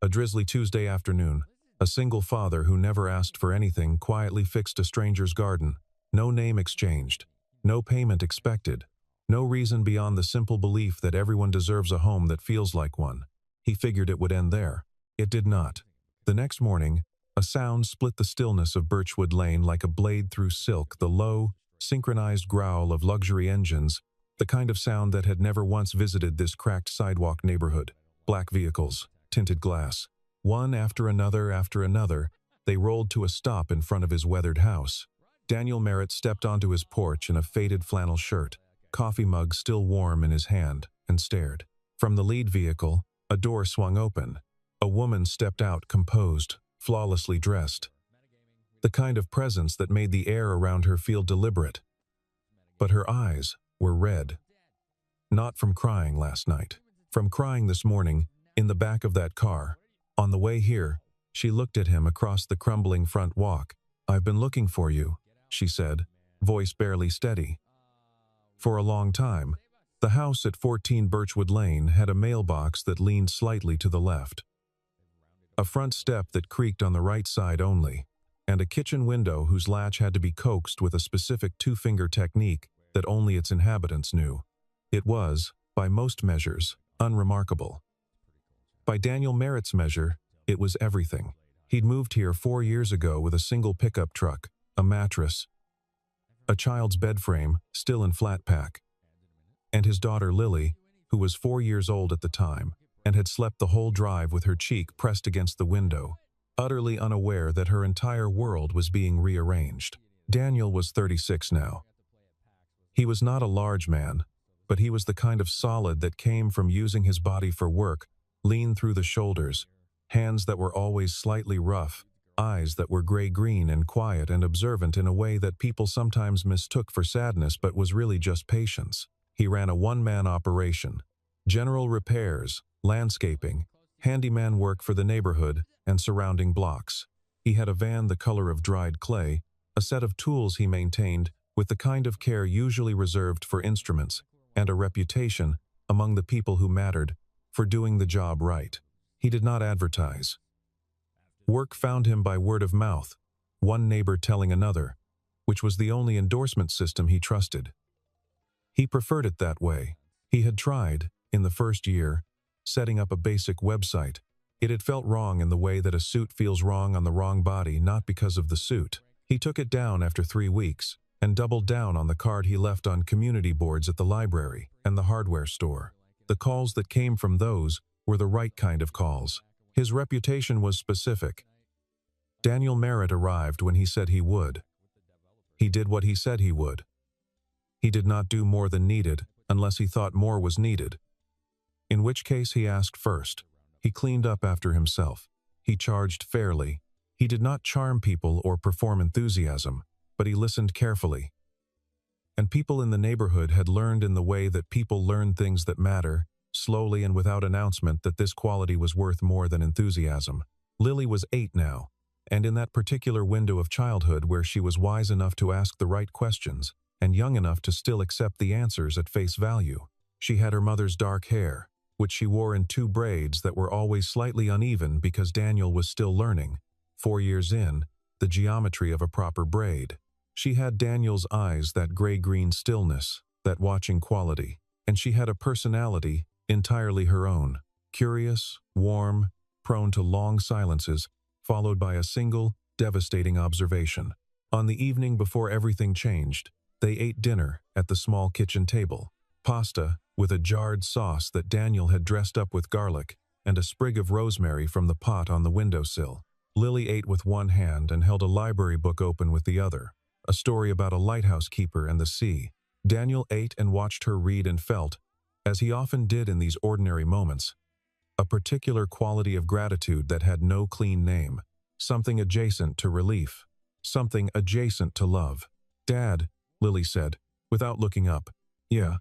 A drizzly Tuesday afternoon. A single father who never asked for anything quietly fixed a stranger's garden. No name exchanged. No payment expected. No reason beyond the simple belief that everyone deserves a home that feels like one. He figured it would end there. It did not. The next morning, a sound split the stillness of Birchwood Lane like a blade through silk, the low, synchronized growl of luxury engines, the kind of sound that had never once visited this cracked sidewalk neighborhood. Black vehicles, tinted glass. One after another, they rolled to a stop in front of his weathered house. Daniel Merritt stepped onto his porch in a faded flannel shirt, coffee mug still warm in his hand, and stared. From the lead vehicle, a door swung open. A woman stepped out, composed, flawlessly dressed. The kind of presence that made the air around her feel deliberate. But her eyes were red. Not from crying last night. From crying this morning, in the back of that car. On the way here, she looked at him across the crumbling front walk. "I've been looking for you," she said, voice barely steady. For a long time, the house at 14 Birchwood Lane had a mailbox that leaned slightly to the left, a front step that creaked on the right side only, and a kitchen window whose latch had to be coaxed with a specific two-finger technique that only its inhabitants knew. It was, by most measures, unremarkable. By Daniel Merritt's measure, it was everything. He'd moved here 4 years ago with a single pickup truck, a mattress, a child's bed frame, still in flat pack, and his daughter Lily, who was 4 years old at the time, and had slept the whole drive with her cheek pressed against the window, utterly unaware that her entire world was being rearranged. Daniel was 36 now. He was not a large man, but he was the kind of solid that came from using his body for work, lean through the shoulders, hands that were always slightly rough, eyes that were gray-green and quiet and observant in a way that people sometimes mistook for sadness but was really just patience. He ran a one-man operation. General repairs, landscaping, handyman work for the neighborhood and surrounding blocks. He had a van the color of dried clay, a set of tools he maintained with the kind of care usually reserved for instruments, and a reputation, among the people who mattered, for doing the job right. He did not advertise. Work found him by word of mouth, one neighbor telling another, which was the only endorsement system he trusted. He preferred it that way. He had tried, in the first year, setting up a basic website. It had felt wrong in the way that a suit feels wrong on the wrong body, not because of the suit. He took it down after 3 weeks, and doubled down on the card he left on community boards at the library and the hardware store. The calls that came from those were the right kind of calls. His reputation was specific. Daniel Merritt arrived when he said he would. He did what he said he would. He did not do more than needed unless he thought more was needed, in which case he asked first. He cleaned up after himself. He charged fairly. He did not charm people or perform enthusiasm, but he listened carefully. And people in the neighborhood had learned in the way that people learn things that matter, slowly and without announcement, that this quality was worth more than enthusiasm. Lily was 8 now, and in that particular window of childhood where she was wise enough to ask the right questions and young enough to still accept the answers at face value. She had her mother's dark hair, which she wore in 2 braids that were always slightly uneven because Daniel was still learning, 4 years in, the geometry of a proper braid. She had Daniel's eyes, that gray-green stillness, that watching quality, and she had a personality entirely her own, curious, warm, prone to long silences, followed by a single, devastating observation. On the evening before everything changed, they ate dinner at the small kitchen table. Pasta, with a jarred sauce that Daniel had dressed up with garlic, and a sprig of rosemary from the pot on the windowsill. Lily ate with one hand and held a library book open with the other, a story about a lighthouse keeper and the sea. Daniel ate and watched her read and felt, as he often did in these ordinary moments, a particular quality of gratitude that had no clean name, something adjacent to relief, something adjacent to love. "Dad," Lily said, without looking up. "Yeah.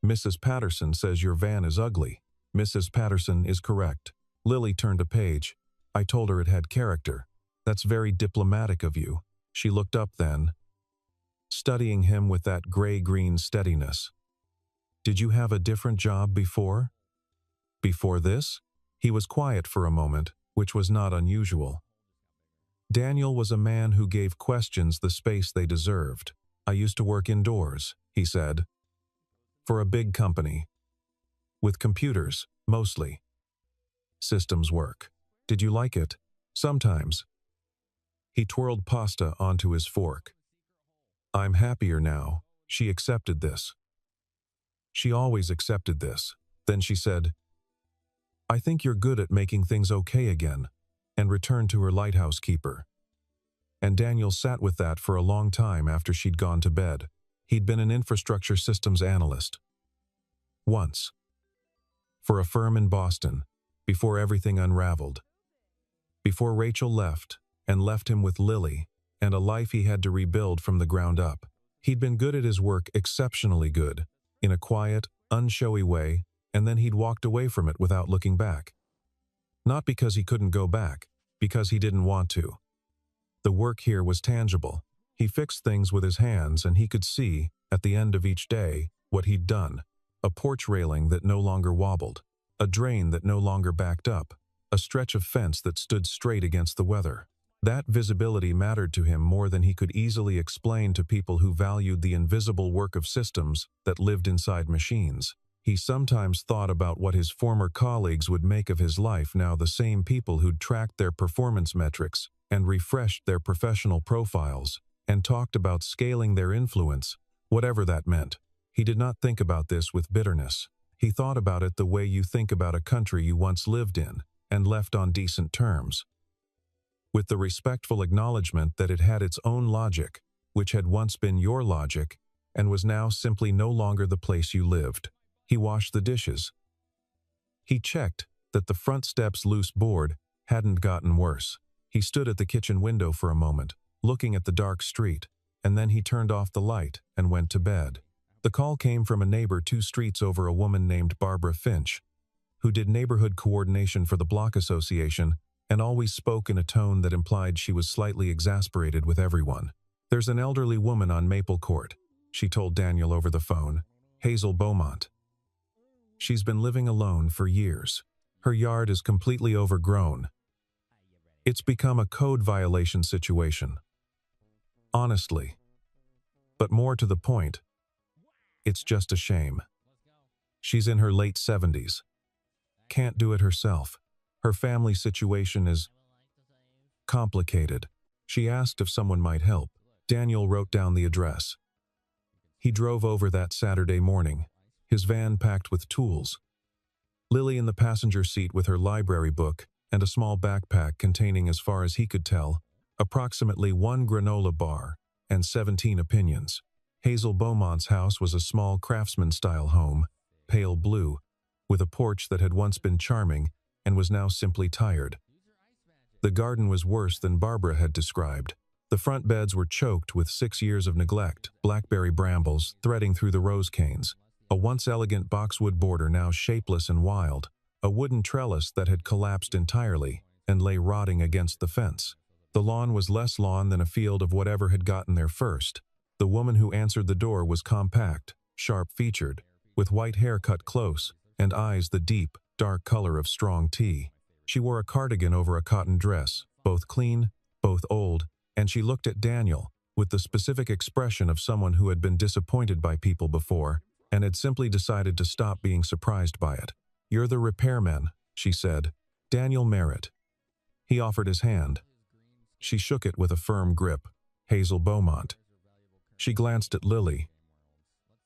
Mrs. Patterson says your van is ugly." "Mrs. Patterson is correct." Lily turned a page. "I told her it had character." "That's very diplomatic of you." She looked up then, studying him with that gray-green steadiness. "Did you have a different job before?" "Before this?" He was quiet for a moment, which was not unusual. Daniel was a man who gave questions the space they deserved. "I used to work indoors," he said, "for a big company. With computers, mostly. Systems work. Did you like it? Sometimes." He twirled pasta onto his fork. "I'm happier now." She accepted this. She always accepted this. Then she said, "I think you're good at making things okay again," and returned to her lighthouse keeper. And Daniel sat with that for a long time after she'd gone to bed. He'd been an infrastructure systems analyst. Once. For a firm in Boston, before everything unraveled. Before Rachel left, and left him with Lily, and a life he had to rebuild from the ground up. He'd been good at his work, exceptionally good, in a quiet, unshowy way, and then he'd walked away from it without looking back. Not because he couldn't go back, because he didn't want to. The work here was tangible. He fixed things with his hands, and he could see, at the end of each day, what he'd done. A porch railing that no longer wobbled, a drain that no longer backed up, a stretch of fence that stood straight against the weather. That visibility mattered to him more than he could easily explain to people who valued the invisible work of systems that lived inside machines. He sometimes thought about what his former colleagues would make of his life now, the same people who'd tracked their performance metrics and refreshed their professional profiles and talked about scaling their influence, whatever that meant. He did not think about this with bitterness. He thought about it the way you think about a country you once lived in and left on decent terms, with the respectful acknowledgement that it had its own logic, which had once been your logic, and was now simply no longer the place you lived. He washed the dishes. He checked that the front step's loose board hadn't gotten worse. He stood at the kitchen window for a moment, looking at the dark street, and then he turned off the light and went to bed. The call came from a neighbor 2 streets over, a woman named Barbara Finch, who did neighborhood coordination for the block association and always spoke in a tone that implied she was slightly exasperated with everyone. "There's an elderly woman on Maple Court," she told Daniel over the phone. "Hazel Beaumont. She's been living alone for years. Her yard is completely overgrown. It's become a code violation situation. Honestly. But more to the point, it's just a shame. She's in her late 70s. Can't do it herself. Her family situation is complicated." She asked if someone might help. Daniel wrote down the address. He drove over that Saturday morning, his van packed with tools. Lily in the passenger seat with her library book and a small backpack containing, as far as he could tell, approximately 1 granola bar and 17 opinions. Hazel Beaumont's house was a small craftsman-style home, pale blue, with a porch that had once been charming and was now simply tired. The garden was worse than Barbara had described. The front beds were choked with 6 years of neglect, blackberry brambles threading through the rose canes, a once elegant boxwood border now shapeless and wild, a wooden trellis that had collapsed entirely and lay rotting against the fence. The lawn was less lawn than a field of whatever had gotten there first. The woman who answered the door was compact, sharp-featured, with white hair cut close, and eyes the deep, dark color of strong tea. She wore a cardigan over a cotton dress, both clean, both old, and she looked at Daniel with the specific expression of someone who had been disappointed by people before and had simply decided to stop being surprised by it. "You're the repairman," she said. "Daniel Merritt." He offered his hand. She shook it with a firm grip. "Hazel Beaumont." She glanced at Lily.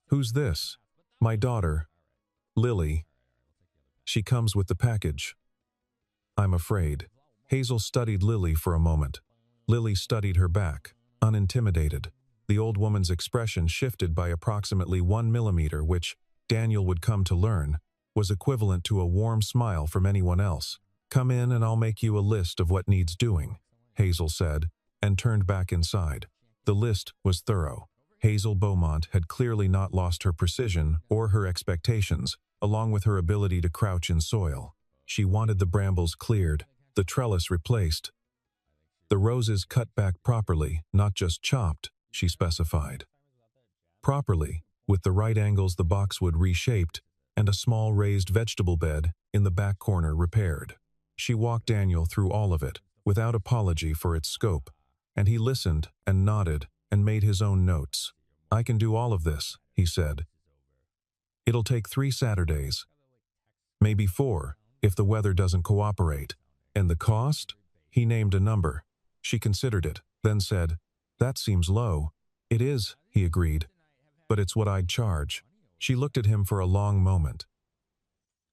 "Who's this?" "My daughter, Lily. She comes with the package." "I'm afraid." Hazel studied Lily for a moment. Lily studied her back, unintimidated. The old woman's expression shifted by approximately 1 millimeter, which, Daniel would come to learn, was equivalent to a warm smile from anyone else. "Come in and I'll make you a list of what needs doing," Hazel said, and turned back inside. The list was thorough. Hazel Beaumont had clearly not lost her precision or her expectations, along with her ability to crouch in soil. She wanted the brambles cleared, the trellis replaced. The roses cut back properly, not just chopped, she specified. Properly, with the right angles, the boxwood reshaped, and a small raised vegetable bed in the back corner repaired. She walked Daniel through all of it, without apology for its scope, and he listened and nodded and made his own notes. "I can do all of this," he said. "It'll take 3 Saturdays. Maybe 4, if the weather doesn't cooperate. And the cost?" He named a number. She considered it, then said, "That seems low." "It is," he agreed. "But it's what I'd charge." She looked at him for a long moment,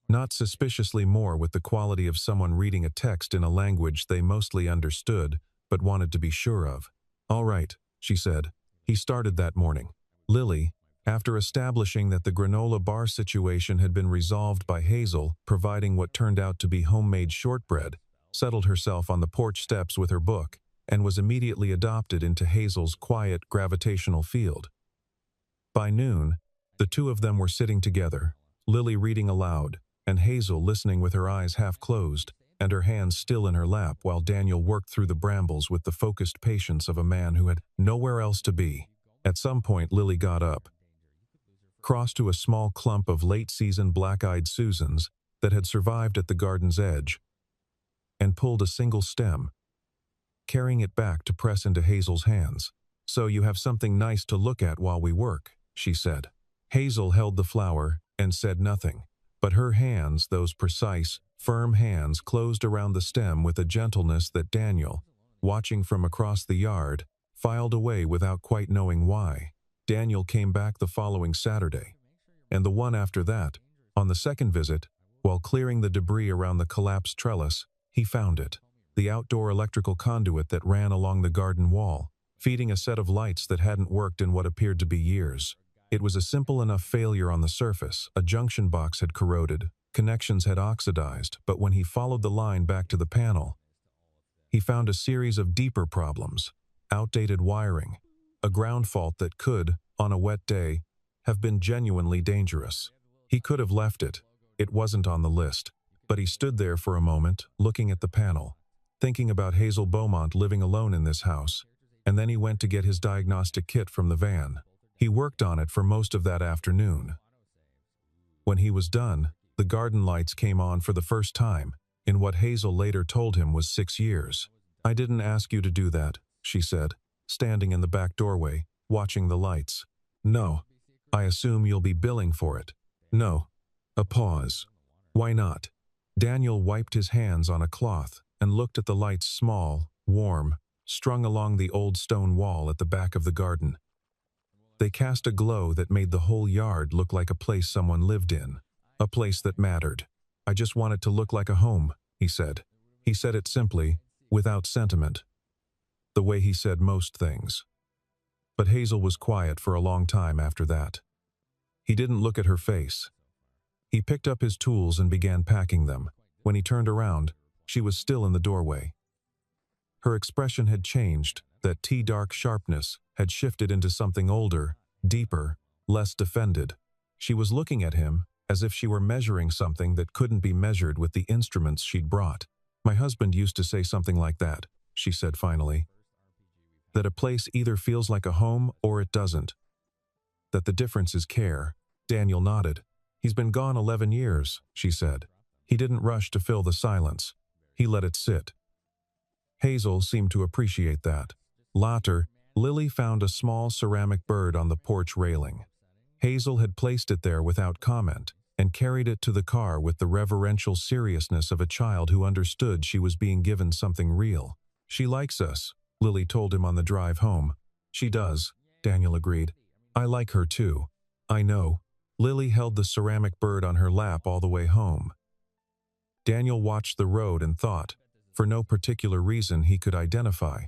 not suspiciously more with the quality of someone reading a text in a language they mostly understood, but wanted to be sure of. "All right," she said. He started that morning. Lily, after establishing that the granola bar situation had been resolved by Hazel providing what turned out to be homemade shortbread, settled herself on the porch steps with her book, and was immediately adopted into Hazel's quiet, gravitational field. By noon, the two of them were sitting together, Lily reading aloud, and Hazel listening with her eyes half closed and her hands still in her lap while Daniel worked through the brambles with the focused patience of a man who had nowhere else to be. At some point, Lily got up, crossed to a small clump of late-season black-eyed Susans that had survived at the garden's edge, and pulled a single stem, carrying it back to press into Hazel's hands. "So you have something nice to look at while we work," she said. Hazel held the flower and said nothing, but her hands, those precise, firm hands, closed around the stem with a gentleness that Daniel, watching from across the yard, filed away without quite knowing why. Daniel came back the following Saturday, and the one after that. On the second visit, while clearing the debris around the collapsed trellis, he found it, the outdoor electrical conduit that ran along the garden wall, feeding a set of lights that hadn't worked in what appeared to be years. It was a simple enough failure on the surface. A junction box had corroded, connections had oxidized, but when he followed the line back to the panel, he found a series of deeper problems: outdated wiring, a ground fault that could, on a wet day, have been genuinely dangerous. He could have left it. It wasn't on the list. But he stood there for a moment, looking at the panel, thinking about Hazel Beaumont living alone in this house, and then he went to get his diagnostic kit from the van. He worked on it for most of that afternoon. When he was done, the garden lights came on for the first time, in what Hazel later told him was 6 years. "I didn't ask you to do that," she said, standing in the back doorway, watching the lights. "No. I assume you'll be billing for it." "No." A pause. "Why not?" Daniel wiped his hands on a cloth and looked at the lights, small, warm, strung along the old stone wall at the back of the garden. They cast a glow that made the whole yard look like a place someone lived in, a place that mattered. "I just want it to look like a home," he said. He said it simply, without sentiment, the way he said most things. But Hazel was quiet for a long time after that. He didn't look at her face. He picked up his tools and began packing them. When he turned around, she was still in the doorway. Her expression had changed. That tea-dark sharpness had shifted into something older, deeper, less defended. She was looking at him as if she were measuring something that couldn't be measured with the instruments she'd brought. "My husband used to say something like that," she said finally. "That a place either feels like a home or it doesn't. That the difference is care." Daniel nodded. "He's been gone 11 years, she said. He didn't rush to fill the silence. He let it sit. Hazel seemed to appreciate that. Later, Lily found a small ceramic bird on the porch railing. Hazel had placed it there without comment and carried it to the car with the reverential seriousness of a child who understood she was being given something real. "She likes us," Lily told him on the drive home. "She does," Daniel agreed. "I like her too." "I know." Lily held the ceramic bird on her lap all the way home. Daniel watched the road and thought, for no particular reason he could identify,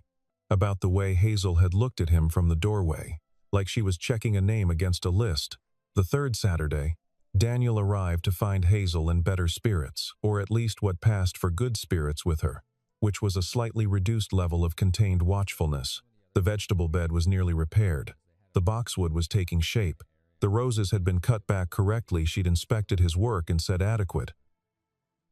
about the way Hazel had looked at him from the doorway, like she was checking a name against a list. The third Saturday, Daniel arrived to find Hazel in better spirits, or at least what passed for good spirits with her, which was a slightly reduced level of contained watchfulness. The vegetable bed was nearly repaired. The boxwood was taking shape. The roses had been cut back correctly. She'd inspected his work and said adequate,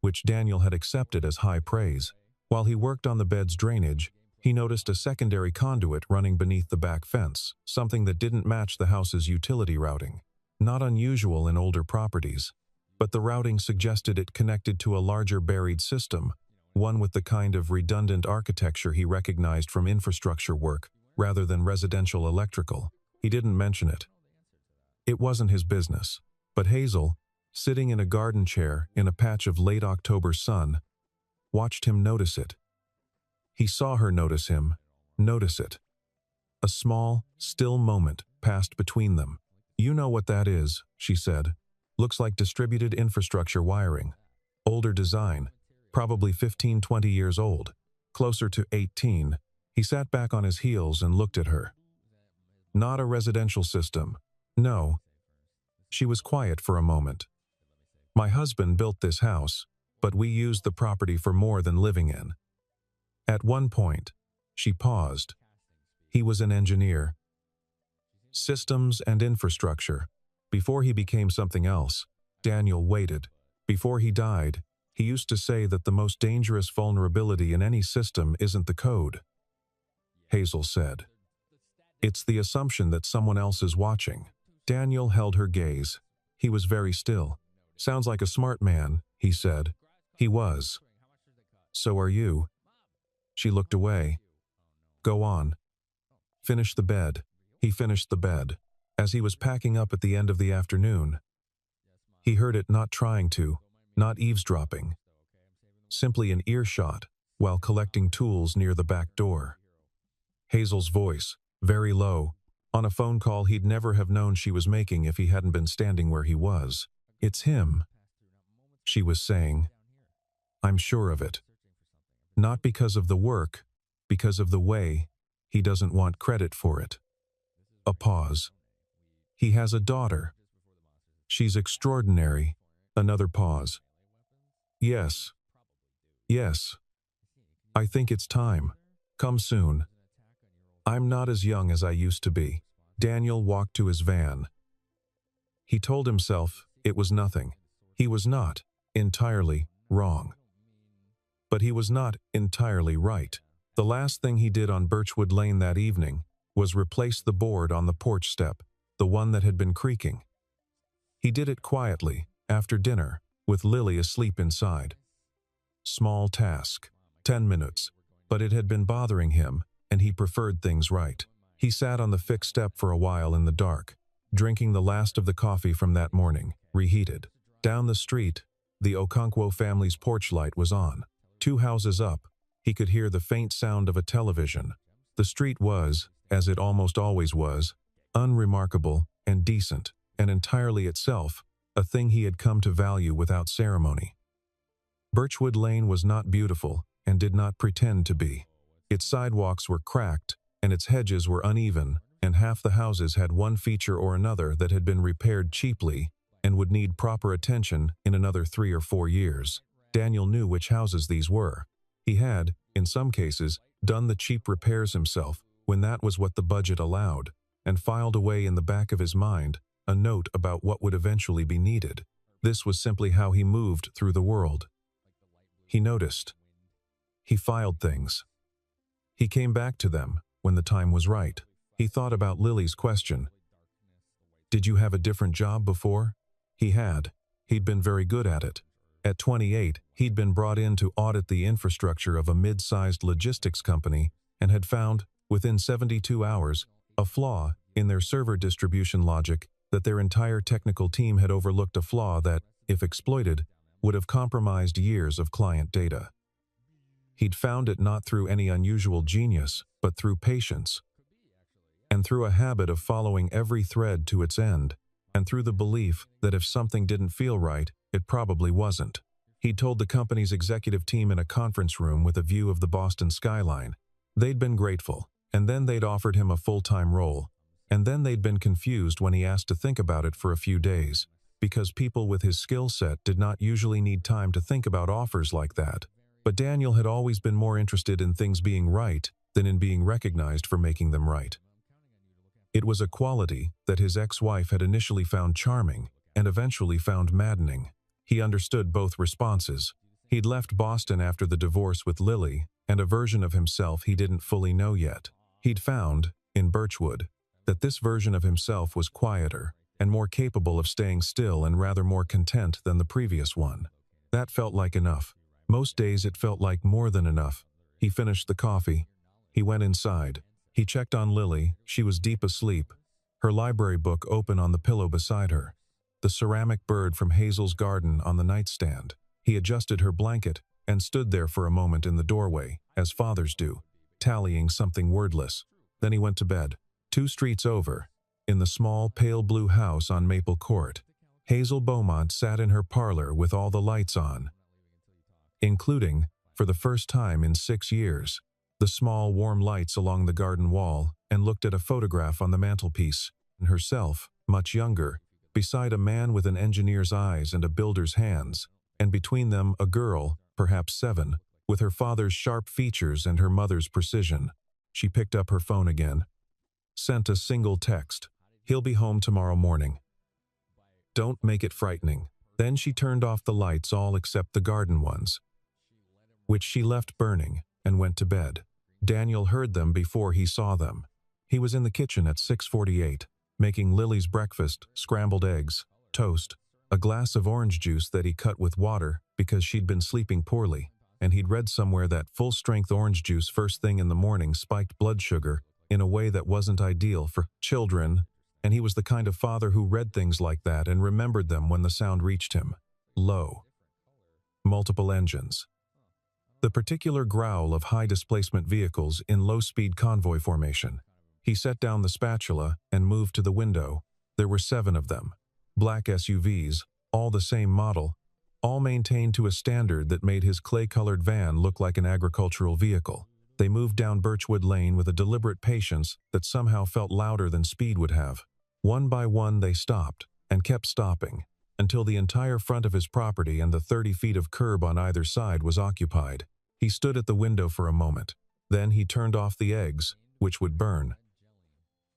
which Daniel had accepted as high praise. While he worked on the bed's drainage, he noticed a secondary conduit running beneath the back fence, something that didn't match the house's utility routing. Not unusual in older properties, but the routing suggested it connected to a larger buried system, one with the kind of redundant architecture he recognized from infrastructure work rather than residential electrical. He didn't mention it. It wasn't his business. But Hazel, sitting in a garden chair in a patch of late October sun, watched him notice it. He saw her notice him, notice it. A small, still moment passed between them. "You know what that is," she said. "Looks like distributed infrastructure wiring. Older design, probably 15-20 years old, closer to 18. He sat back on his heels and looked at her. "Not a residential system. No." She was quiet for a moment. "My husband built this house, but we used the property for more than living in." At one point, she paused. He was an engineer. Systems and infrastructure. Before he became something else, Daniel waited. Before he died, he used to say that the most dangerous vulnerability in any system isn't the code. Hazel said, "It's the assumption that someone else is watching." Daniel held her gaze. He was very still. "Sounds like a smart man," he said. He was. "So are you." She looked away. "Go on. Finish the bed." He finished the bed. As he was packing up at the end of the afternoon, he heard it, not trying to, not eavesdropping, simply an earshot while collecting tools near the back door. Hazel's voice, very low, on a phone call he'd never have known she was making if he hadn't been standing where he was. "It's him," she was saying. "I'm sure of it. Not because of the work, because of the way. He doesn't want credit for it." A pause. "He has a daughter. She's extraordinary." Another pause. "Yes. Yes. I think it's time. Come soon. I'm not as young as I used to be." Daniel walked to his van. He told himself it was nothing. He was not entirely wrong. But he was not entirely right. The last thing he did on Birchwood Lane that evening was replace the board on the porch step, the one that had been creaking. He did it quietly, after dinner, with Lily asleep inside. Small task, 10 minutes, but it had been bothering him, and he preferred things right. He sat on the fixed step for a while in the dark, drinking the last of the coffee from that morning, reheated. Down the street, the Okonkwo family's porch light was on. 2 houses up, he could hear the faint sound of a television. The street was, as it almost always was, unremarkable and decent, and entirely itself, a thing he had come to value without ceremony. Birchwood Lane was not beautiful, and did not pretend to be. Its sidewalks were cracked, and its hedges were uneven, and half the houses had one feature or another that had been repaired cheaply and would need proper attention in another 3 or 4 years. Daniel knew which houses these were. He had, in some cases, done the cheap repairs himself when that was what the budget allowed, and filed away in the back of his mind a note about what would eventually be needed. This was simply how he moved through the world. He noticed. He filed things. He came back to them when the time was right. He thought about Lily's question. "Did you have a different job before?" He had. He'd been very good at it. At 28, he'd been brought in to audit the infrastructure of a mid-sized logistics company and had found, within 72 hours, a flaw in their server distribution logic that their entire technical team had overlooked, a flaw that, if exploited, would have compromised years of client data. He'd found it not through any unusual genius, but through patience, and through a habit of following every thread to its end, and through the belief that if something didn't feel right, it probably wasn't. He'd told the company's executive team in a conference room with a view of the Boston skyline. They'd been grateful, and then they'd offered him a full-time role, and then they'd been confused when he asked to think about it for a few days, because people with his skill set did not usually need time to think about offers like that. But Daniel had always been more interested in things being right than in being recognized for making them right. It was a quality that his ex-wife had initially found charming and eventually found maddening. He understood both responses. He'd left Boston after the divorce with Lily, and a version of himself he didn't fully know yet. He'd found, in Birchwood, that this version of himself was quieter and more capable of staying still and rather more content than the previous one. That felt like enough. Most days it felt like more than enough. He finished the coffee. He went inside. He checked on Lily. She was deep asleep, her library book open on the pillow beside her. The ceramic bird from Hazel's garden on the nightstand. He adjusted her blanket and stood there for a moment in the doorway, as fathers do, tallying something wordless. Then he went to bed. 2 streets over, in the small, pale blue house on Maple Court, Hazel Beaumont sat in her parlor with all the lights on, including, for the first time in 6 years, the small, warm lights along the garden wall, and looked at a photograph on the mantelpiece, and herself, much younger, beside a man with an engineer's eyes and a builder's hands, and between them a girl, perhaps 7, with her father's sharp features and her mother's precision. She picked up her phone again. Sent a single text. "He'll be home tomorrow morning. Don't make it frightening." Then she turned off the lights, all except the garden ones, which she left burning, and went to bed. Daniel heard them before he saw them. He was in the kitchen at 6:48, making Lily's breakfast, scrambled eggs, toast, a glass of orange juice that he cut with water because she'd been sleeping poorly, and he'd read somewhere that full-strength orange juice first thing in the morning spiked blood sugar in a way that wasn't ideal for children, and he was the kind of father who read things like that and remembered them when the sound reached him. Low. Multiple engines. The particular growl of high-displacement vehicles in low-speed convoy formation. He set down the spatula and moved to the window. There were 7 of them. Black SUVs, all the same model, all maintained to a standard that made his clay-colored van look like an agricultural vehicle. They moved down Birchwood Lane with a deliberate patience that somehow felt louder than speed would have. One by one they stopped, and kept stopping, until the entire front of his property and the 30 feet of curb on either side was occupied. He stood at the window for a moment. Then he turned off the eggs, which would burn,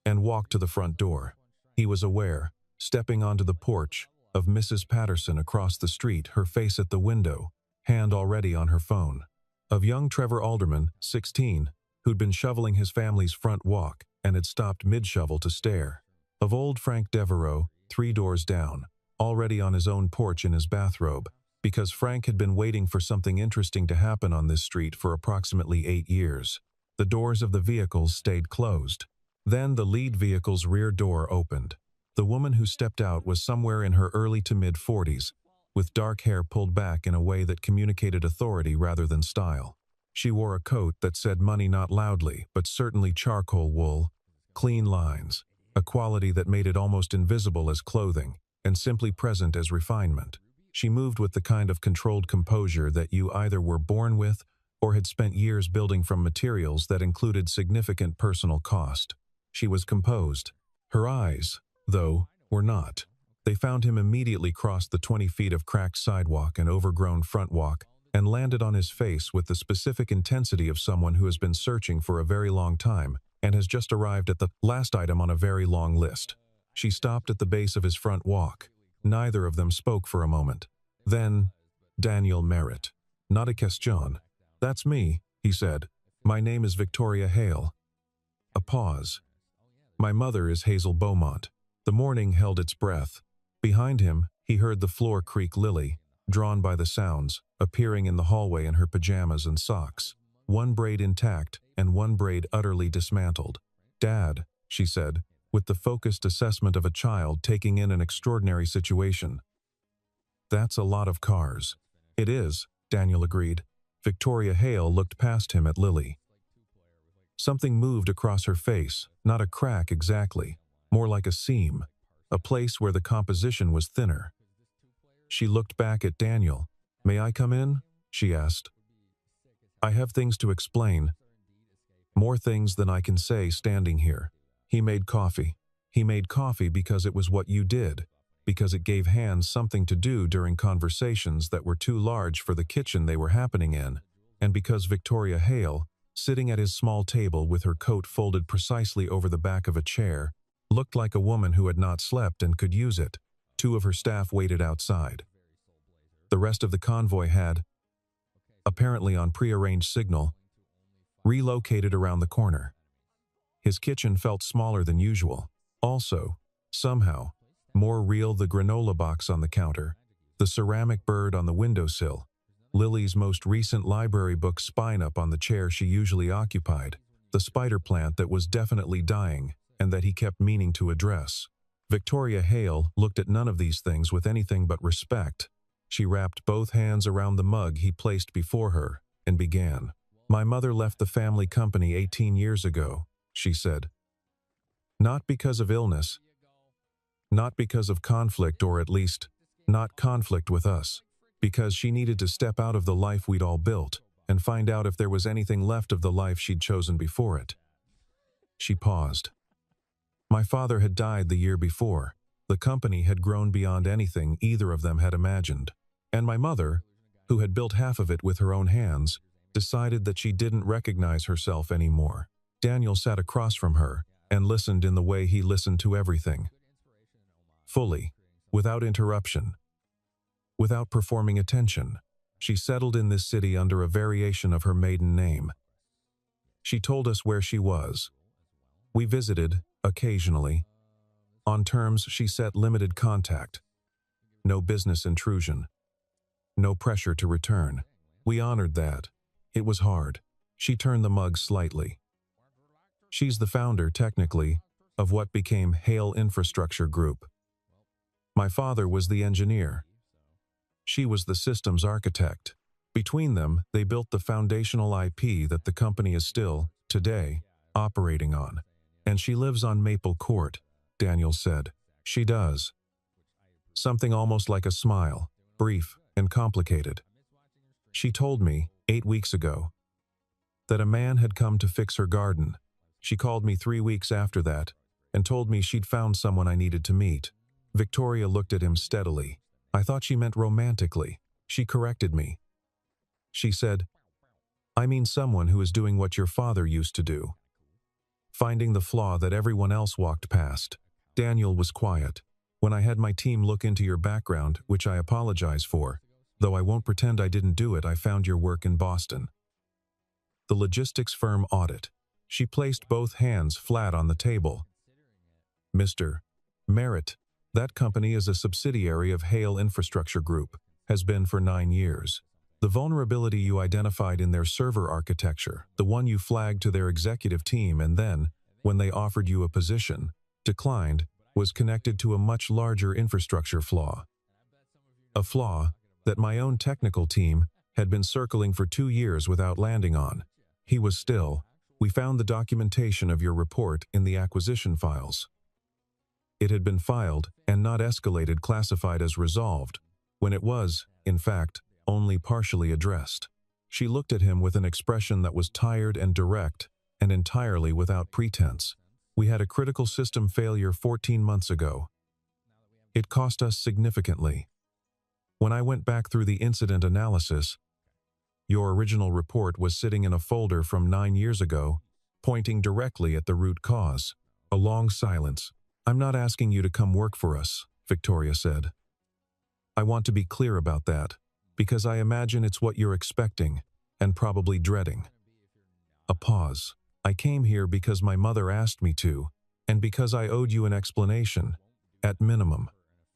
and walked to the front door. He was aware, stepping onto the porch, of Mrs. Patterson across the street, her face at the window, hand already on her phone. Of young Trevor Alderman, 16, who'd been shoveling his family's front walk and had stopped mid-shovel to stare. Of old Frank Devereaux, 3 doors down, already on his own porch in his bathrobe, because Frank had been waiting for something interesting to happen on this street for approximately 8 years. The doors of the vehicles stayed closed. Then the lead vehicle's rear door opened. The woman who stepped out was somewhere in her early to mid-40s, with dark hair pulled back in a way that communicated authority rather than style. She wore a coat that said money not loudly, but certainly charcoal wool, clean lines, a quality that made it almost invisible as clothing, and simply present as refinement. She moved with the kind of controlled composure that you either were born with or had spent years building from materials that included significant personal cost. She was composed. Her eyes, though, were not. They found him immediately crossed the 20 feet of cracked sidewalk and overgrown front walk, and landed on his face with the specific intensity of someone who has been searching for a very long time and has just arrived at the last item on a very long list. She stopped at the base of his front walk. Neither of them spoke for a moment. Then, Daniel Merritt. "Not a question." "That's me," he said. "My name is Victoria Hale." A pause. "My mother is Hazel Beaumont." The morning held its breath. Behind him, he heard the floor creak. Lily, drawn by the sounds, appearing in the hallway in her pajamas and socks, one braid intact and one braid utterly dismantled. "Dad," she said, with the focused assessment of a child taking in an extraordinary situation. "That's a lot of cars." "It is," Daniel agreed. Victoria Hale looked past him at Lily. Something moved across her face, not a crack exactly, more like a seam, a place where the composition was thinner. She looked back at Daniel. "May I come in?" she asked. "I have things to explain. More things than I can say standing here." He made coffee. He made coffee because it was what you did, because it gave hands something to do during conversations that were too large for the kitchen they were happening in, and because Victoria Hale, sitting at his small table with her coat folded precisely over the back of a chair, looked like a woman who had not slept and could use it. 2 of her staff waited outside. The rest of the convoy had, apparently on prearranged signal, relocated around the corner. His kitchen felt smaller than usual. Also, somehow, more real: the granola box on the counter, the ceramic bird on the windowsill, Lily's most recent library book spine up on the chair she usually occupied, the spider plant that was definitely dying and that he kept meaning to address. Victoria Hale looked at none of these things with anything but respect. She wrapped both hands around the mug he placed before her and began. "My mother left the family company 18 years ago," she said. "Not because of illness, not because of conflict, or at least, not conflict with us, because she needed to step out of the life we'd all built and find out if there was anything left of the life she'd chosen before it." She paused. "My father had died the year before. The company had grown beyond anything either of them had imagined. And my mother, who had built half of it with her own hands, decided that she didn't recognize herself anymore." Daniel sat across from her and listened in the way he listened to everything. Fully, without interruption, without performing attention. She settled in this city under a variation of her maiden name. She told us where she was. We visited, occasionally. On terms she set limited contact. No business intrusion. No pressure to return. We honored that. It was hard. She turned the mug slightly. "She's the founder, technically, of what became Hale Infrastructure Group. My father was the engineer. She was the systems architect. Between them, they built the foundational IP that the company is still, today, operating on. And she lives on Maple Court," Daniel said. "She does." Something almost like a smile, brief and complicated. "She told me, 8 weeks ago, that a man had come to fix her garden. She called me 3 weeks after that and told me she'd found someone I needed to meet." Victoria looked at him steadily. "I thought she meant romantically." She corrected me. She said, "I mean someone who is doing what your father used to do. Finding the flaw that everyone else walked past." Daniel was quiet. "When I had my team look into your background, which I apologize for, though I won't pretend I didn't do it, I found your work in Boston. The logistics firm audit." She placed both hands flat on the table. "Mr. Merritt, that company is a subsidiary of Hale Infrastructure Group, has been for 9 years. The vulnerability you identified in their server architecture, the one you flagged to their executive team and then, when they offered you a position, declined, was connected to a much larger infrastructure flaw. A flaw that my own technical team had been circling for 2 years without landing on. We found the documentation of your report in the acquisition files. It had been filed and not escalated, classified as resolved, when it was, in fact, only partially addressed." She looked at him with an expression that was tired and direct and entirely without pretense. "We had a critical system failure 14 months ago. It cost us significantly. When I went back through the incident analysis, your original report was sitting in a folder from 9 years ago, pointing directly at the root cause." A long silence. "I'm not asking you to come work for us," Victoria said. "I want to be clear about that, because I imagine it's what you're expecting, and probably dreading." A pause. "I came here because my mother asked me to, and because I owed you an explanation, at minimum,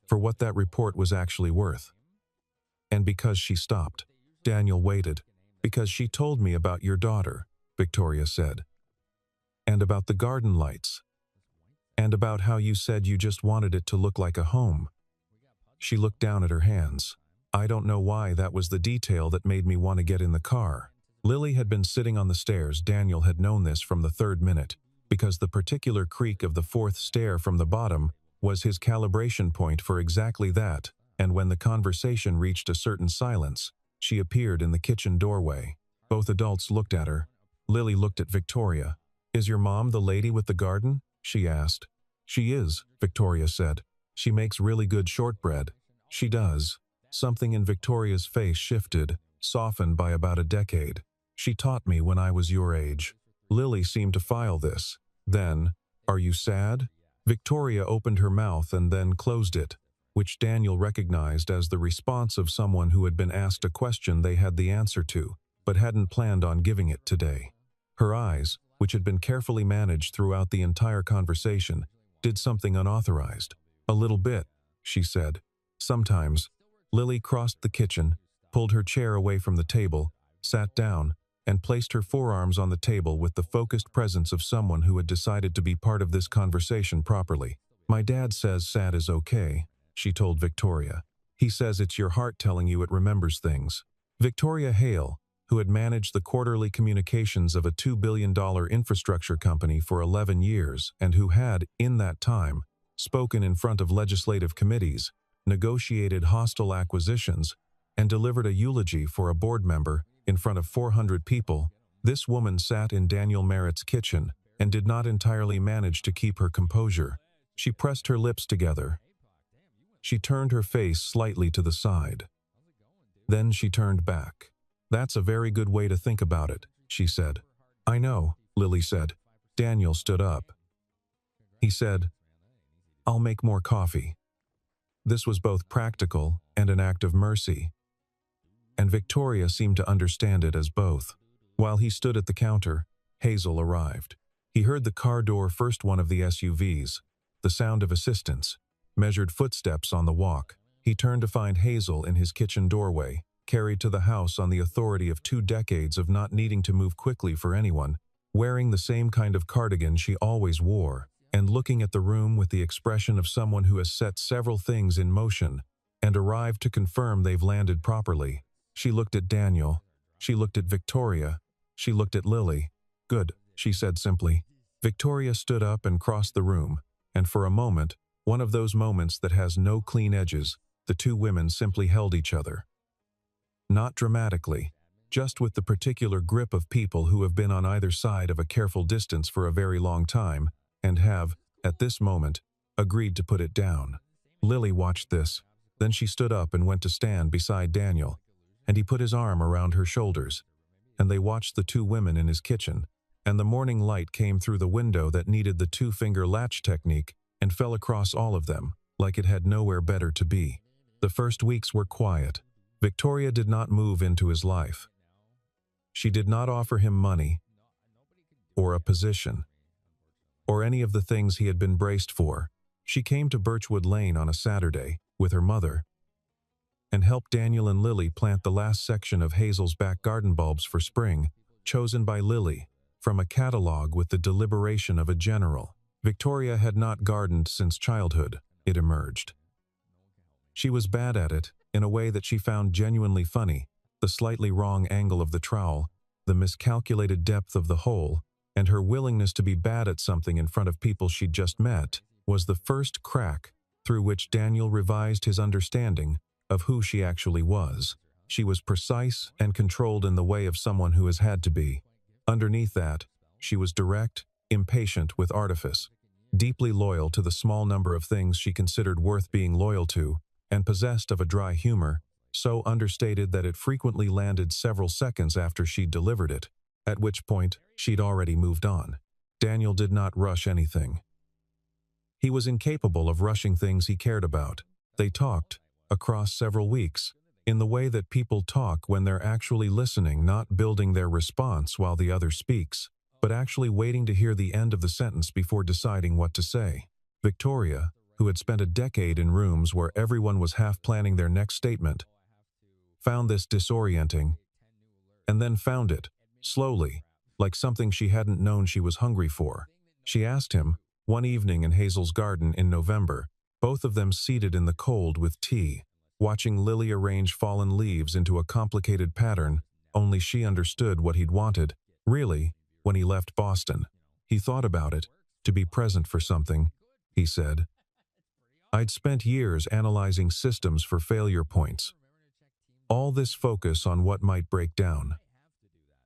for what that report was actually worth. And because," she stopped. Daniel waited. "Because she told me about your daughter," Victoria said. "And about the garden lights. And about how you said you just wanted it to look like a home." She looked down at her hands. "I don't know why that was the detail that made me want to get in the car." Lily had been sitting on the stairs. Daniel had known this from the 3rd minute, because the particular creak of the 4th stair from the bottom was his calibration point for exactly that, and when the conversation reached a certain silence, she appeared in the kitchen doorway. Both adults looked at her. Lily looked at Victoria. "Is your mom the lady with the garden?" she asked. "She is," Victoria said. "She makes really good shortbread." "She does." Something in Victoria's face shifted, softened by about a decade. "She taught me when I was your age." Lily seemed to file this. Then, "Are you sad?" Victoria opened her mouth and then closed it, which Daniel recognized as the response of someone who had been asked a question they had the answer to, but hadn't planned on giving it today. Her eyes, which had been carefully managed throughout the entire conversation, did something unauthorized. "A little bit," she said. "Sometimes." Lily crossed the kitchen, pulled her chair away from the table, sat down, and placed her forearms on the table with the focused presence of someone who had decided to be part of this conversation properly. "My dad says sad is okay," she told Victoria. "He says it's your heart telling you it remembers things." Victoria Hale, who had managed the quarterly communications of a $2 billion infrastructure company for 11 years and who had, in that time, spoken in front of legislative committees, negotiated hostile acquisitions, and delivered a eulogy for a board member in front of 400 people, this woman sat in Daniel Merritt's kitchen and did not entirely manage to keep her composure. She pressed her lips together. She turned her face slightly to the side. Then she turned back. "That's a very good way to think about it," she said. "I know," Lily said. Daniel stood up. He said, "I'll make more coffee." This was both practical and an act of mercy, and Victoria seemed to understand it as both. While he stood at the counter, Hazel arrived. He heard the car door first one of the SUVs, the sound of assistance, measured footsteps on the walk. He turned to find Hazel in his kitchen doorway, carried to the house on the authority of 2 decades of not needing to move quickly for anyone, wearing the same kind of cardigan she always wore, and looking at the room with the expression of someone who has set several things in motion and arrived to confirm they've landed properly. She looked at Daniel. She looked at Victoria. She looked at Lily. "Good," she said simply. Victoria stood up and crossed the room, and for a moment, one of those moments that has no clean edges, the two women simply held each other. Not dramatically, just with the particular grip of people who have been on either side of a careful distance for a very long time, and have, at this moment, agreed to put it down. Lily watched this. Then she stood up and went to stand beside Daniel, and he put his arm around her shoulders, and they watched the two women in his kitchen, and the morning light came through the window that needed the 2-finger latch technique and fell across all of them, like it had nowhere better to be. The first weeks were quiet. Victoria did not move into his life. She did not offer him money, or a position, or any of the things he had been braced for. She came to Birchwood Lane on a Saturday, with her mother, and helped Daniel and Lily plant the last section of Hazel's back garden bulbs for spring, chosen by Lily, from a catalogue with the deliberation of a general. Victoria had not gardened since childhood, it emerged. She was bad at it, in a way that she found genuinely funny, the slightly wrong angle of the trowel, the miscalculated depth of the hole, and her willingness to be bad at something in front of people she'd just met, was the first crack through which Daniel revised his understanding of who she actually was. She was precise and controlled in the way of someone who has had to be. Underneath that, she was direct, impatient with artifice, deeply loyal to the small number of things she considered worth being loyal to, and possessed of a dry humor, so understated that it frequently landed several seconds after she'd delivered it, at which point she'd already moved on. Daniel did not rush anything. He was incapable of rushing things he cared about. They talked, across several weeks, in the way that people talk when they're actually listening, not building their response while the other speaks, but actually waiting to hear the end of the sentence before deciding what to say. Victoria, who had spent a decade in rooms where everyone was half planning their next statement, found this disorienting, and then found it, slowly, like something she hadn't known she was hungry for. She asked him, one evening in Hazel's garden in November, both of them seated in the cold with tea, watching Lily arrange fallen leaves into a complicated pattern. Only she understood what he'd wanted, really, when he left Boston. He thought about it, to be present for something, he said. I'd spent years analyzing systems for failure points. All this focus on what might break down.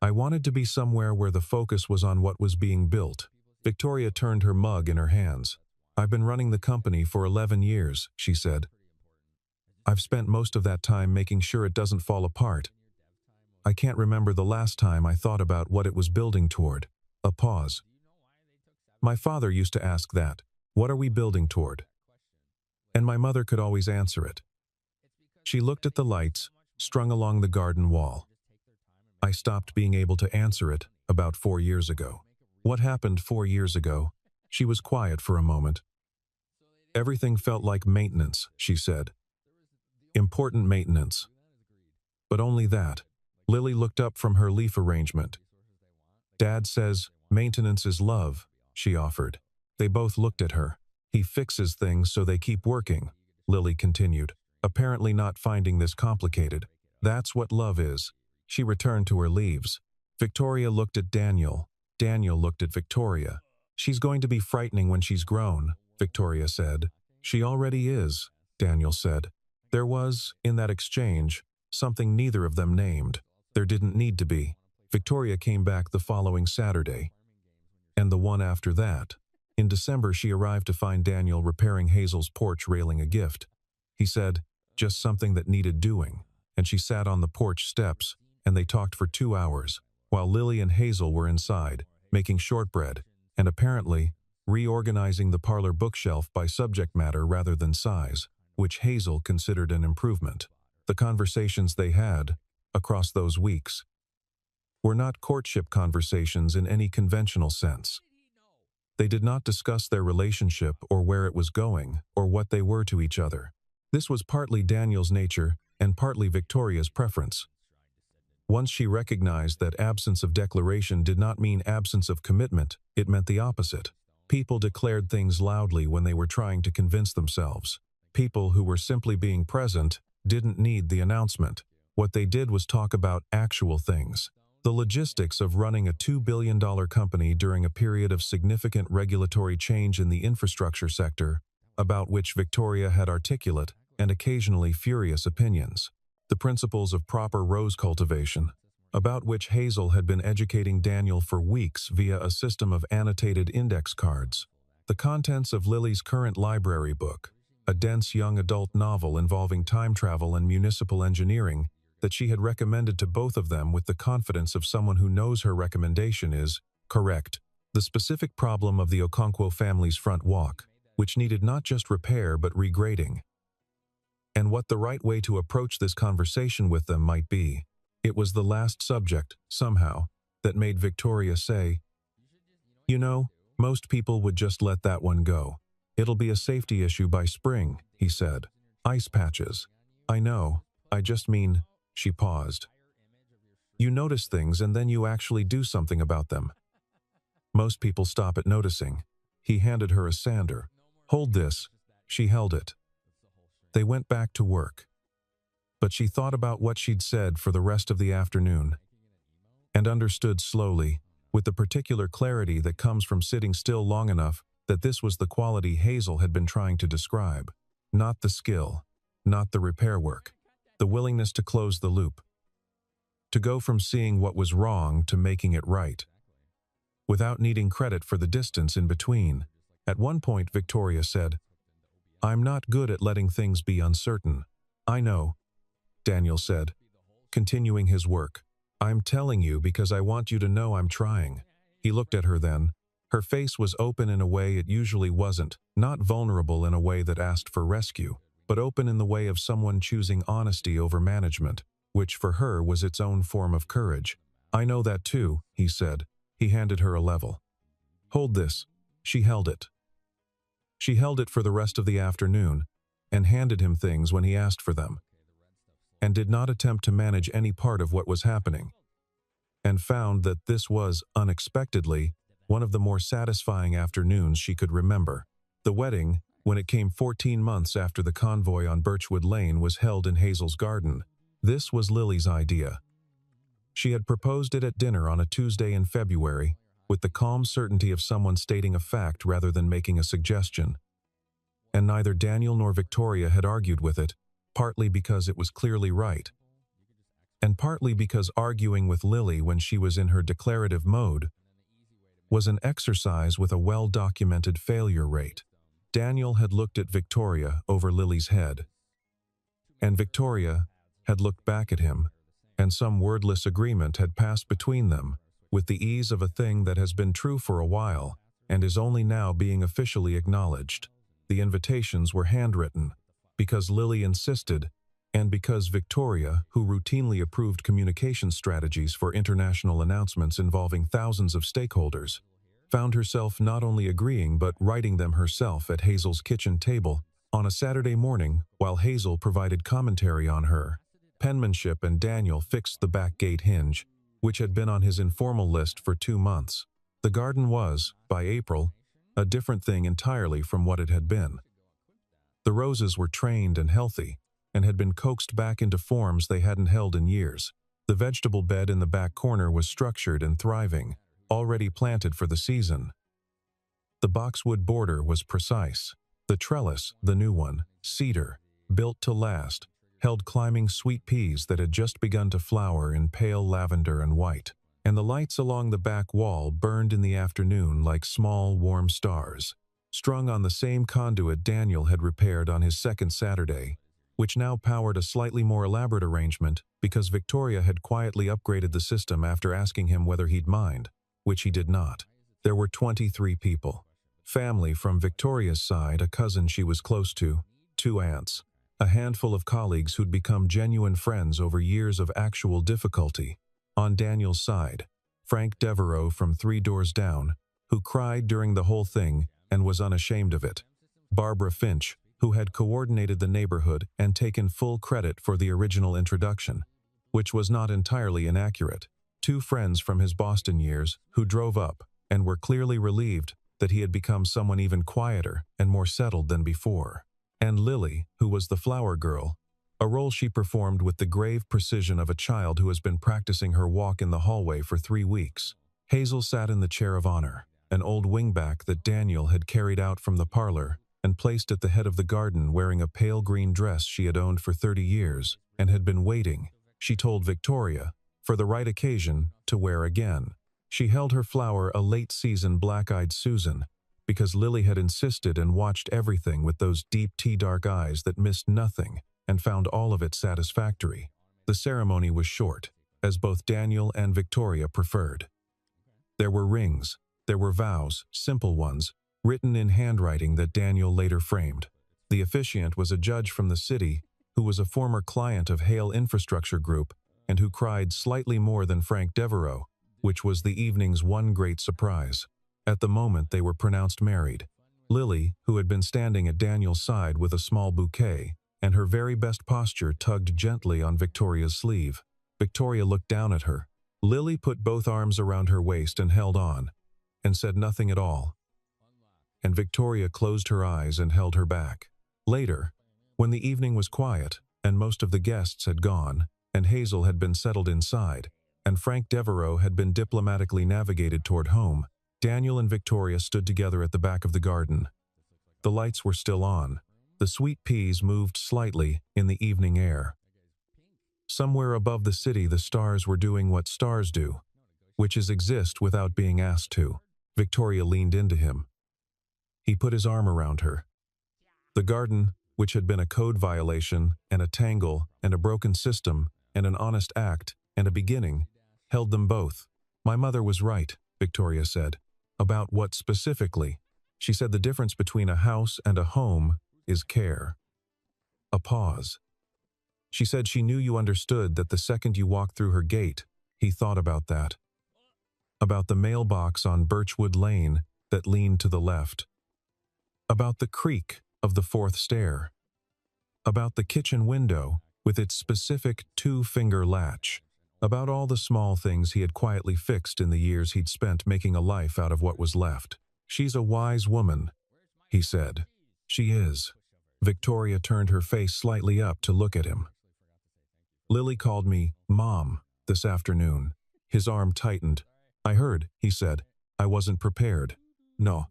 I wanted to be somewhere where the focus was on what was being built. Victoria turned her mug in her hands. I've been running the company for 11 years, she said. I've spent most of that time making sure it doesn't fall apart. I can't remember the last time I thought about what it was building toward. A pause. My father used to ask that, what are we building toward? And my mother could always answer it. She looked at the lights, strung along the garden wall. I stopped being able to answer it about 4 years ago. What happened 4 years ago? She was quiet for a moment. Everything felt like maintenance, she said. Important maintenance. But only that. Lily looked up from her leaf arrangement. "Dad says, maintenance is love," she offered. They both looked at her. "He fixes things so they keep working," Lily continued, apparently not finding this complicated. "That's what love is." She returned to her leaves. Victoria looked at Daniel. Daniel looked at Victoria. "She's going to be frightening when she's grown," Victoria said. "She already is," Daniel said. There was, in that exchange, something neither of them named. There didn't need to be. Victoria came back the following Saturday. And the one after that. In December, she arrived to find Daniel repairing Hazel's porch railing a gift. He said, just something that needed doing, and she sat on the porch steps, and they talked for 2 hours, while Lily and Hazel were inside, making shortbread, and apparently, reorganizing the parlor bookshelf by subject matter rather than size, which Hazel considered an improvement. The conversations they had, across those weeks, were not courtship conversations in any conventional sense. They did not discuss their relationship or where it was going or what they were to each other. This was partly Daniel's nature and partly Victoria's preference. Once she recognized that absence of declaration did not mean absence of commitment, it meant the opposite. People declared things loudly when they were trying to convince themselves. People who were simply being present didn't need the announcement. What they did was talk about actual things. The logistics of running a $2 billion company during a period of significant regulatory change in the infrastructure sector, about which Victoria had articulate and occasionally furious opinions. The principles of proper rose cultivation, about which Hazel had been educating Daniel for weeks via a system of annotated index cards. The contents of Lily's current library book, a dense young adult novel involving time travel and municipal engineering, that she had recommended to both of them with the confidence of someone who knows her recommendation is correct. The specific problem of the Okonkwo family's front walk, which needed not just repair but regrading. And what the right way to approach this conversation with them might be. It was the last subject, somehow, that made Victoria say, "You know, most people would just let that one go. It'll be a safety issue by spring," he said. "Ice patches." "I know, I just mean..." She paused. "You notice things and then you actually do something about them. Most people stop at noticing." He handed her a sander. "Hold this." She held it. They went back to work. But she thought about what she'd said for the rest of the afternoon, and understood slowly, with the particular clarity that comes from sitting still long enough, that this was the quality Hazel had been trying to describe. Not the skill, not the repair work. The willingness to close the loop. To go from seeing what was wrong to making it right. Without needing credit for the distance in between. At one point, Victoria said, "I'm not good at letting things be uncertain." "I know," Daniel said, continuing his work. "I'm telling you because I want you to know I'm trying." He looked at her then. Her face was open in a way it usually wasn't, not vulnerable in a way that asked for rescue, but open in the way of someone choosing honesty over management, which for her was its own form of courage. "I know that too," he said. He handed her a level. "Hold this." She held it. She held it for the rest of the afternoon, and handed him things when he asked for them, and did not attempt to manage any part of what was happening, and found that this was, unexpectedly, one of the more satisfying afternoons she could remember. The wedding, when it came 14 months after the Convoy on Birchwood Lane, was held in Hazel's garden. This was Lily's idea. She had proposed it at dinner on a Tuesday in February, with the calm certainty of someone stating a fact rather than making a suggestion. And neither Daniel nor Victoria had argued with it, partly because it was clearly right, and partly because arguing with Lily when she was in her declarative mode was an exercise with a well-documented failure rate. Daniel had looked at Victoria over Lily's head, and Victoria had looked back at him, and some wordless agreement had passed between them, with the ease of a thing that has been true for a while and is only now being officially acknowledged. The invitations were handwritten, because Lily insisted, and because Victoria, who routinely approved communication strategies for international announcements involving thousands of stakeholders, found herself not only agreeing but writing them herself at Hazel's kitchen table on a Saturday morning while Hazel provided commentary on her penmanship, and Daniel fixed the back gate hinge, which had been on his informal list for 2 months. The garden was, by April, a different thing entirely from what it had been. The roses were trained and healthy, and had been coaxed back into forms they hadn't held in years. The vegetable bed in the back corner was structured and thriving, already planted for the season. The boxwood border was precise. The trellis, the new one, cedar, built to last, held climbing sweet peas that had just begun to flower in pale lavender and white, and the lights along the back wall burned in the afternoon like small, warm stars, strung on the same conduit Daniel had repaired on his second Saturday, which now powered a slightly more elaborate arrangement because Victoria had quietly upgraded the system after asking him whether he'd mind, which he did not. There were 23 people. Family from Victoria's side, a cousin she was close to, 2 aunts, a handful of colleagues who'd become genuine friends over years of actual difficulty. On Daniel's side, Frank Devereaux from 3 doors down, who cried during the whole thing and was unashamed of it. Barbara Finch, who had coordinated the neighborhood and taken full credit for the original introduction, which was not entirely inaccurate. 2 friends from his Boston years who drove up and were clearly relieved that he had become someone even quieter and more settled than before. And Lily, who was the flower girl, a role she performed with the grave precision of a child who has been practicing her walk in the hallway for 3 weeks. Hazel sat in the chair of honor, an old wingback that Daniel had carried out from the parlor and placed at the head of the garden, wearing a pale green dress she had owned for 30 years and had been waiting, she told Victoria, for the right occasion to wear again. She held her flower a late-season black-eyed Susan, because Lily had insisted and watched everything with those deep tea-dark eyes that missed nothing and found all of it satisfactory. The ceremony was short, as both Daniel and Victoria preferred. There were rings, there were vows, simple ones, written in handwriting that Daniel later framed. The officiant was a judge from the city who was a former client of Hale Infrastructure Group and who cried slightly more than Frank Devereaux, which was the evening's one great surprise. At the moment they were pronounced married. Lily, who had been standing at Daniel's side with a small bouquet, and her very best posture, tugged gently on Victoria's sleeve. Victoria looked down at her. Lily put both arms around her waist and held on, and said nothing at all. And Victoria closed her eyes and held her back. Later, when the evening was quiet, and most of the guests had gone, and Hazel had been settled inside, and Frank Devereaux had been diplomatically navigated toward home, Daniel and Victoria stood together at the back of the garden. The lights were still on. The sweet peas moved slightly in the evening air. Somewhere above the city the stars were doing what stars do, which is exist without being asked to. Victoria leaned into him. He put his arm around her. The garden, which had been a code violation and a tangle and a broken system and an honest act and a beginning, held them both. My mother was right, Victoria said. About what specifically? She said the difference between a house and a home is care. A pause. She said she knew you understood that the second you walked through her gate, he thought about that. About the mailbox on Birchwood Lane that leaned to the left. About the creak of the 4th stair. About the kitchen window with its specific 2-finger latch. About all the small things he had quietly fixed in the years he'd spent making a life out of what was left. She's a wise woman, he said. She is. Victoria turned her face slightly up to look at him. Lily called me Mom this afternoon. His arm tightened. I heard, he said. I wasn't prepared. No,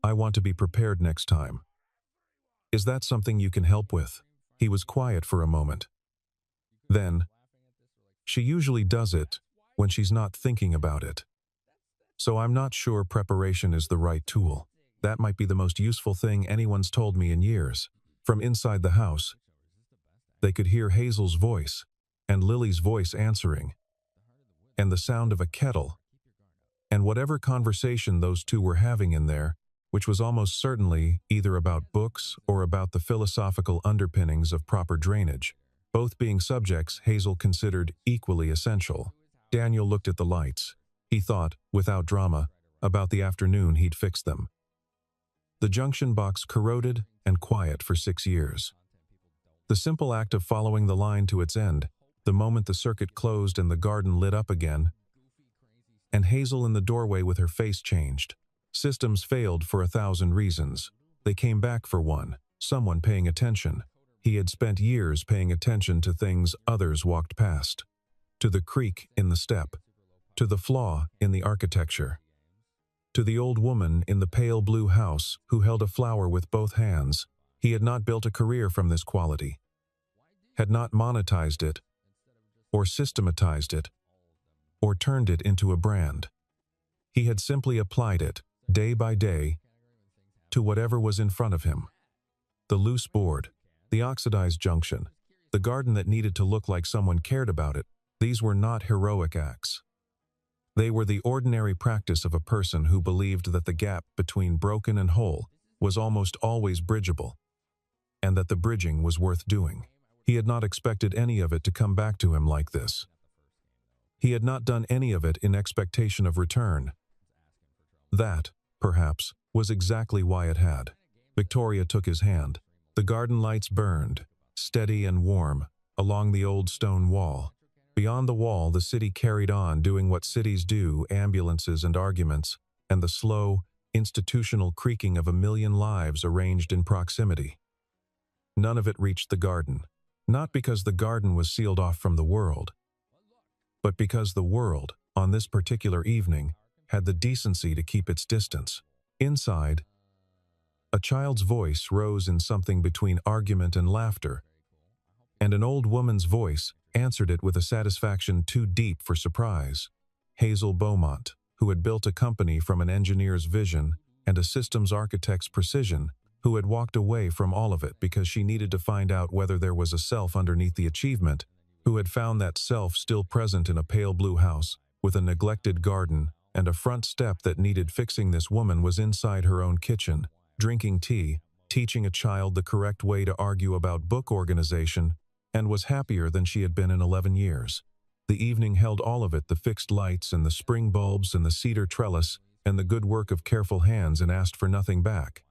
I want to be prepared next time. Is that something you can help with? He was quiet for a moment. Then, she usually does it when she's not thinking about it. So I'm not sure preparation is the right tool. That might be the most useful thing anyone's told me in years. From inside the house, they could hear Hazel's voice and Lily's voice answering, and the sound of a kettle, and whatever conversation those two were having in there, which was almost certainly either about books or about the philosophical underpinnings of proper drainage, both being subjects Hazel considered equally essential. Daniel looked at the lights. He thought, without drama, about the afternoon he'd fixed them. The junction box corroded and quiet for 6 years. The simple act of following the line to its end The moment the circuit closed and the garden lit up again, and Hazel in the doorway with her face changed. Systems failed for 1,000 reasons. They came back for one: someone paying attention. He had spent years paying attention to things others walked past. To the creak in the step. To the flaw in the architecture. To the old woman in the pale blue house who held a flower with both hands. He had not built a career from this quality. Had not monetized it, or systematized it, or turned it into a brand. He had simply applied it, day by day, to whatever was in front of him. The loose board, the oxidized junction, the garden that needed to look like someone cared about it, these were not heroic acts. They were the ordinary practice of a person who believed that the gap between broken and whole was almost always bridgeable, and that the bridging was worth doing. He had not expected any of it to come back to him like this. He had not done any of it in expectation of return. That, perhaps, was exactly why it had. Victoria took his hand. The garden lights burned, steady and warm, along the old stone wall. Beyond the wall, the city carried on doing what cities do: ambulances and arguments, and the slow, institutional creaking of 1,000,000 lives arranged in proximity. None of it reached the garden, not because the garden was sealed off from the world, but because the world, on this particular evening, had the decency to keep its distance. Inside, a child's voice rose in something between argument and laughter, and an old woman's voice answered it with a satisfaction too deep for surprise. Hazel Beaumont, who had built a company from an engineer's vision and a systems architect's precision, who had walked away from all of it because she needed to find out whether there was a self underneath the achievement, who had found that self still present in a pale blue house, with a neglected garden and a front step that needed fixing. This woman was inside her own kitchen, drinking tea, teaching a child the correct way to argue about book organization, and was happier than she had been in 11 years. The evening held all of it: the fixed lights and the spring bulbs and the cedar trellis and the good work of careful hands, and asked for nothing back.